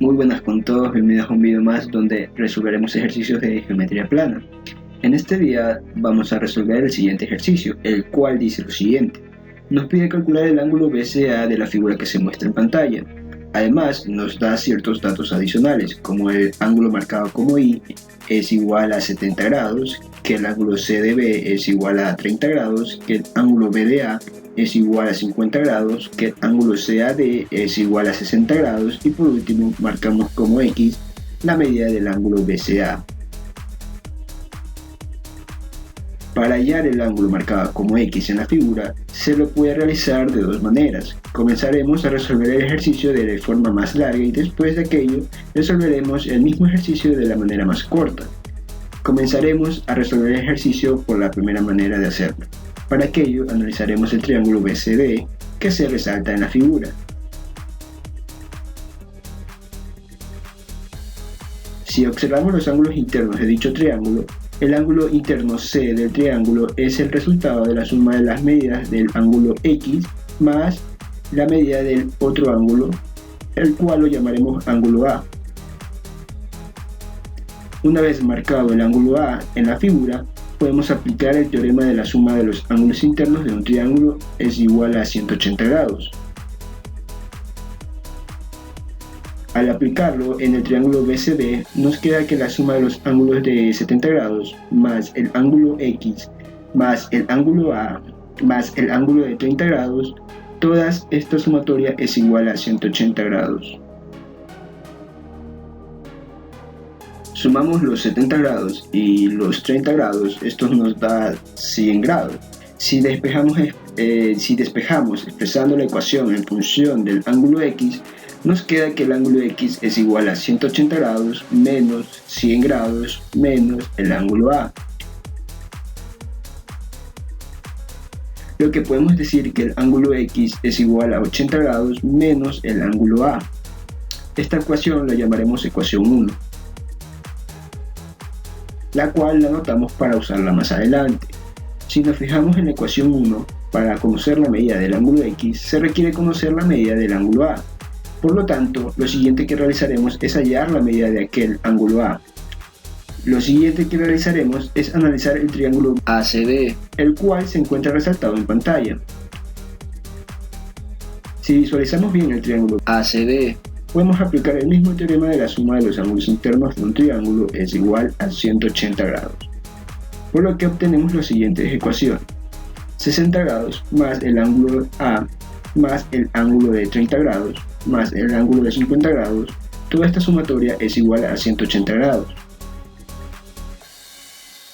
Muy buenas con todos, bienvenidos a un video más donde resolveremos ejercicios de geometría plana. En este día vamos a resolver el siguiente ejercicio, el cual dice lo siguiente. Nos pide calcular el ángulo BCA de la figura que se muestra en pantalla. Además, nos da ciertos datos adicionales, como el ángulo marcado como I es igual a 70 grados, que el ángulo CDB es igual a 30 grados, que el ángulo BDA es igual a 50 grados, que el ángulo CAD es igual a 60 grados y por último marcamos como X la medida del ángulo BCA. Para hallar el ángulo marcado como X en la figura, se lo puede realizar de dos maneras. Comenzaremos a resolver el ejercicio de la forma más larga y después de aquello resolveremos el mismo ejercicio de la manera más corta. Comenzaremos a resolver el ejercicio por la primera manera de hacerlo. Para aquello analizaremos el triángulo BCD que se resalta en la figura. Si observamos los ángulos internos de dicho triángulo, el ángulo interno C del triángulo es el resultado de la suma de las medidas del ángulo X más la medida del otro ángulo, el cual lo llamaremos ángulo A. Una vez marcado el ángulo A en la figura, podemos aplicar el teorema de la suma de los ángulos internos de un triángulo es igual a 180 grados. Al aplicarlo en el triángulo BCD, nos queda que la suma de los ángulos de 70 grados más el ángulo X más el ángulo A más el ángulo de 30 grados, toda esta sumatoria es igual a 180 grados. Sumamos los 70 grados y los 30 grados, esto nos da 100 grados. Si despejamos expresando la ecuación en función del ángulo X, nos queda que el ángulo X es igual a 180 grados menos 100 grados menos el ángulo A. Lo que podemos decir que el ángulo X es igual a 80 grados menos el ángulo A. Esta ecuación la llamaremos ecuación 1, la cual la anotamos para usarla más adelante. Si nos fijamos en la ecuación 1, para conocer la medida del ángulo X, se requiere conocer la medida del ángulo A. Por lo tanto, lo siguiente que realizaremos es hallar la medida de aquel ángulo A. Lo siguiente que realizaremos es analizar el triángulo ACD, el cual se encuentra resaltado en pantalla. Si visualizamos bien el triángulo ACD, podemos aplicar el mismo teorema de la suma de los ángulos internos de un triángulo es igual a 180 grados. Por lo que obtenemos las siguientes ecuaciones. 60 grados más el ángulo A más el ángulo de 30 grados más el ángulo de 50 grados, toda esta sumatoria es igual a 180 grados.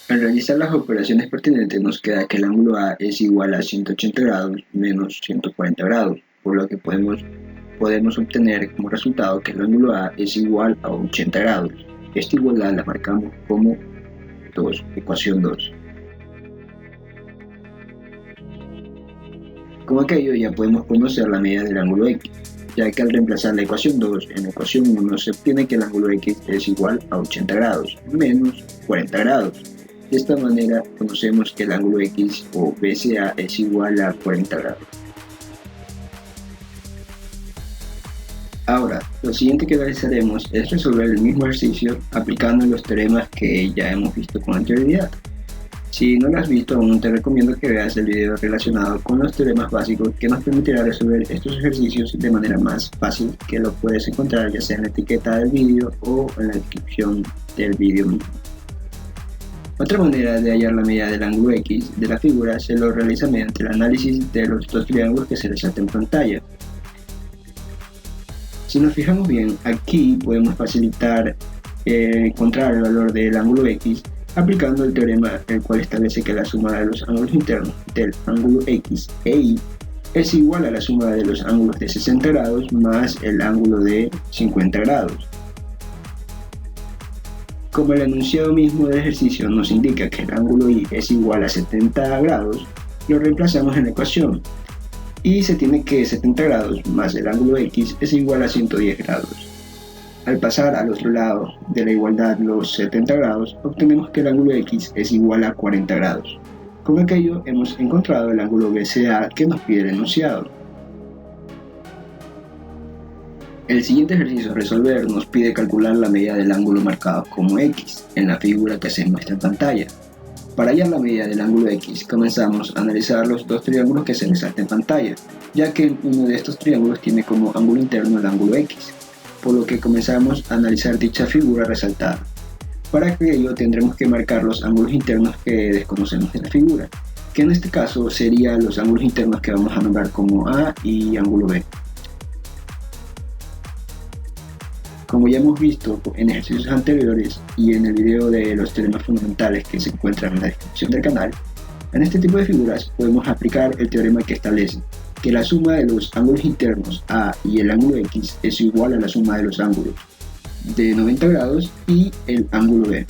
Al realizar las operaciones pertinentes nos queda que el ángulo A es igual a 180 grados menos 140 grados, por lo que podemos obtener como resultado que el ángulo A es igual a 80 grados. Esta igualdad la marcamos como ecuación 2. Como aquello ya podemos conocer la medida del ángulo X, ya que al reemplazar la ecuación 2 en la ecuación 1 se obtiene que el ángulo X es igual a 80 grados menos 40 grados. De esta manera conocemos que el ángulo X o BCA es igual a 40 grados. Ahora, lo siguiente que realizaremos es resolver el mismo ejercicio aplicando los teoremas que ya hemos visto con anterioridad. Si no lo has visto aún, te recomiendo que veas el video relacionado con los teoremas básicos que nos permitirá resolver estos ejercicios de manera más fácil, que lo puedes encontrar ya sea en la etiqueta del video o en la descripción del video mismo. Otra manera de hallar la medida del ángulo X de la figura se lo realiza mediante el análisis de los dos triángulos que se resaltan en pantalla. Si nos fijamos bien, aquí podemos facilitar encontrar el valor del ángulo X aplicando el teorema el cual establece que la suma de los ángulos internos del ángulo X e Y es igual a la suma de los ángulos de 60 grados más el ángulo de 50 grados. Como el enunciado mismo del ejercicio nos indica que el ángulo Y es igual a 70 grados, lo reemplazamos en la ecuación y se tiene que 70 grados más el ángulo X es igual a 110 grados. Al pasar al otro lado de la igualdad los 70 grados, obtenemos que el ángulo X es igual a 40 grados. Con aquello hemos encontrado el ángulo BCA que nos pide el enunciado. El siguiente ejercicio a resolver nos pide calcular la medida del ángulo marcado como X en la figura que se muestra en pantalla. Para hallar la medida del ángulo X, comenzamos a analizar los dos triángulos que se resaltan en pantalla, ya que uno de estos triángulos tiene como ángulo interno el ángulo X, por lo que comenzamos a analizar dicha figura resaltada. Para ello tendremos que marcar los ángulos internos que desconocemos de la figura, que en este caso serían los ángulos internos que vamos a nombrar como A y ángulo B. Como ya hemos visto en ejercicios anteriores y en el video de los teoremas fundamentales que se encuentran en la descripción del canal, en este tipo de figuras podemos aplicar el teorema que establece que la suma de los ángulos internos A y el ángulo X es igual a la suma de los ángulos de 90 grados y el ángulo B.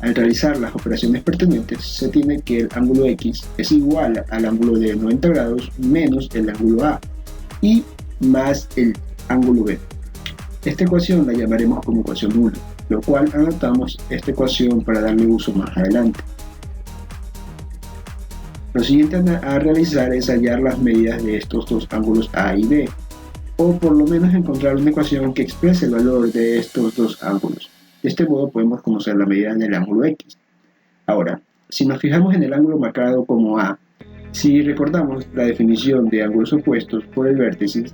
Al realizar las operaciones pertinentes, se tiene que el ángulo X es igual al ángulo de 90 grados menos el ángulo A y más el ángulo B. Esta ecuación la llamaremos como ecuación 1, lo cual anotamos esta ecuación para darle uso más adelante. Lo siguiente a realizar es hallar las medidas de estos dos ángulos A y B, o por lo menos encontrar una ecuación que exprese el valor de estos dos ángulos. De este modo podemos conocer la medida del ángulo X. Ahora, si nos fijamos en el ángulo marcado como A, si recordamos la definición de ángulos opuestos por el vértice,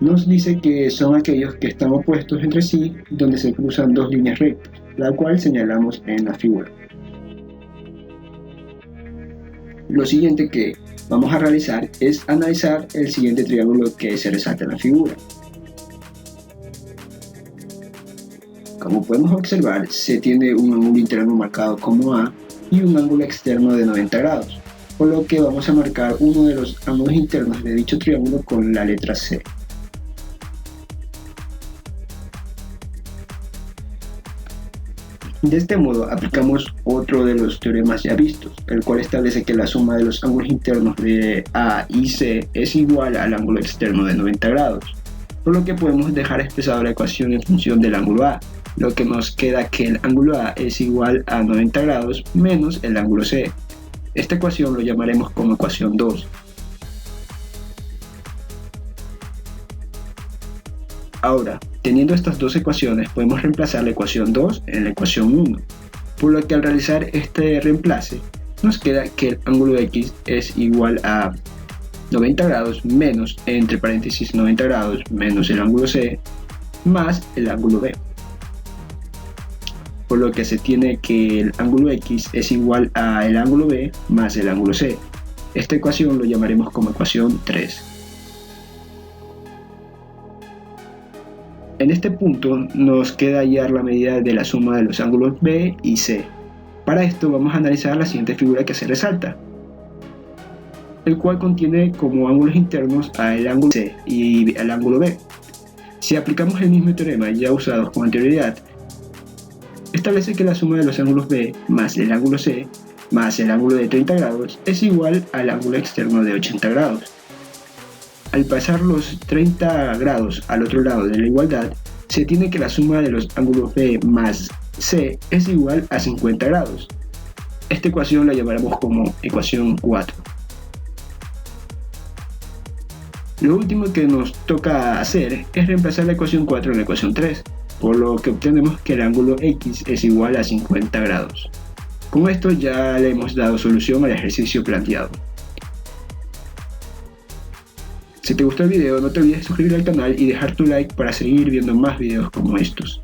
nos dice que son aquellos que están opuestos entre sí donde se cruzan dos líneas rectas, la cual señalamos en la figura. Lo siguiente que vamos a realizar es analizar el siguiente triángulo que se resalta en la figura. Como podemos observar, se tiene un ángulo interno marcado como A y un ángulo externo de 90 grados, por lo que vamos a marcar uno de los ángulos internos de dicho triángulo con la letra C. De este modo aplicamos otro de los teoremas ya vistos, el cual establece que la suma de los ángulos internos de A y C es igual al ángulo externo de 90 grados, por lo que podemos dejar expresada la ecuación en función del ángulo A, lo que nos queda que el ángulo A es igual a 90 grados menos el ángulo C. Esta ecuación lo llamaremos como ecuación 2. Ahora, teniendo estas dos ecuaciones, podemos reemplazar la ecuación 2 en la ecuación 1, por lo que al realizar este reemplace, nos queda que el ángulo X es igual a 90 grados menos, entre paréntesis 90 grados menos el ángulo C, más el ángulo B. Por lo que se tiene que el ángulo X es igual a el ángulo B más el ángulo C. Esta ecuación lo llamaremos como ecuación 3. En este punto nos queda hallar la medida de la suma de los ángulos B y C. Para esto vamos a analizar la siguiente figura que se resalta, el cual contiene como ángulos internos al ángulo C y al ángulo B. Si aplicamos el mismo teorema ya usado con anterioridad, establece que la suma de los ángulos B más el ángulo C más el ángulo de 30 grados es igual al ángulo externo de 80 grados. Al pasar los 30 grados al otro lado de la igualdad, se tiene que la suma de los ángulos B más C es igual a 50 grados. Esta ecuación la llamaremos como ecuación 4. Lo último que nos toca hacer es reemplazar la ecuación 4 en la ecuación 3, por lo que obtenemos que el ángulo X es igual a 50 grados. Con esto ya le hemos dado solución al ejercicio planteado. Si te gustó el video, no te olvides de suscribirte al canal y dejar tu like para seguir viendo más videos como estos.